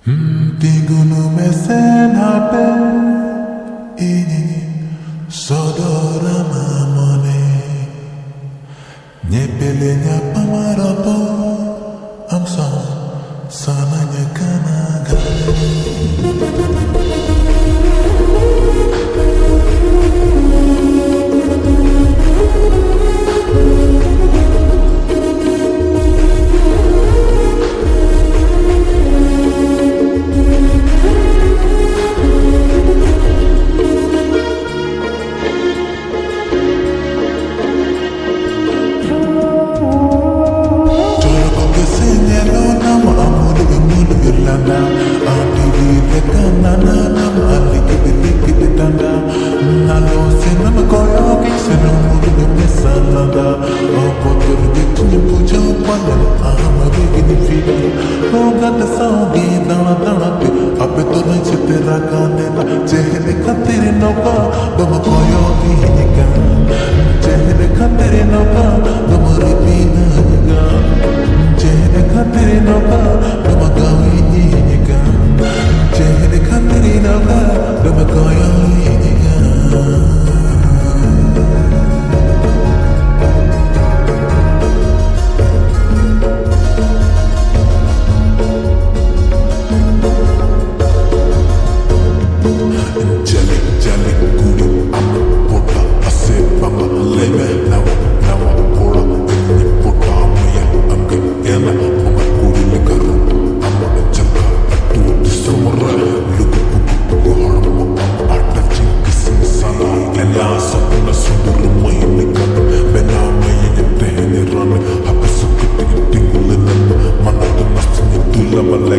Tinguno mesenape ini sodora mamone nyepele nyapa marapo amsa sananya kanaga Ape to nahi che tera gaane na chehre khatere noka dum koyo hinika chehre khatere noka dum ripina ga chehre khatere noka dum gawi hinika chehre khatere noka dum koyo hinika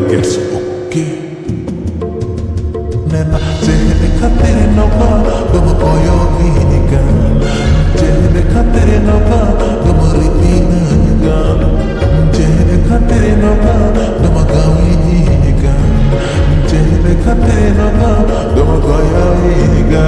It's okay. Nena, chehre khatere noka, dum koyo hinika. Chehre khatere noka, dum ripina ga. Chehre khatere noka, dum gawi hinika. Chehre khatere noka, dum koyo hinika.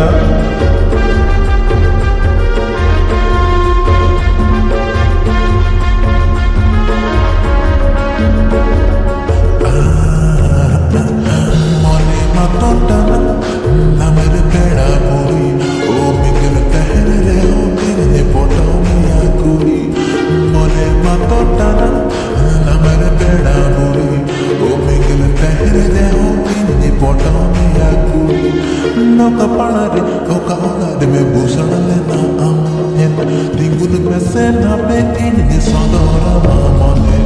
Noka panare, oka onare me busana lena amyen. Tingun me sena pe ini sodora mamone.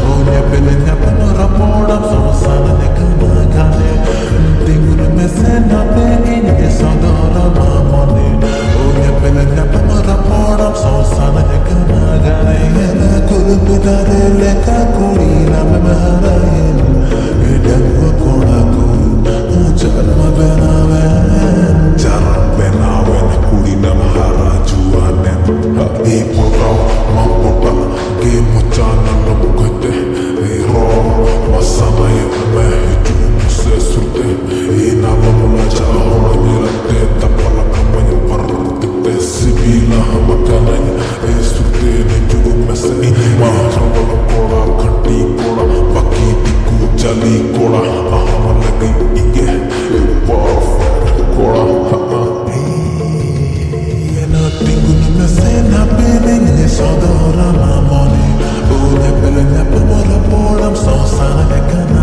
Onye pele nyapana poda samsana ne kana gane. Tingun me sena pe ini sodora mamone. Onye pele nyapana poda samsana ne kana gane. Ela kulu dare leka kuri na me maharayen. Edakwa kona ku, chalma benawe. Jalan benawen kuri na maharajuanen. Hai potau mampota ge mocana nam kate. Ro masana ye me hitu se surte. Ina mamula jahora mirate tapala kamanya parte sibila hamakananya. Surte ne juru mese ma chawala kola khati kola baki diku jali kola ahama lagi inge perfect kola ena tingun me sena pele ne sodora mamone ole pele ne pora poram sosana kana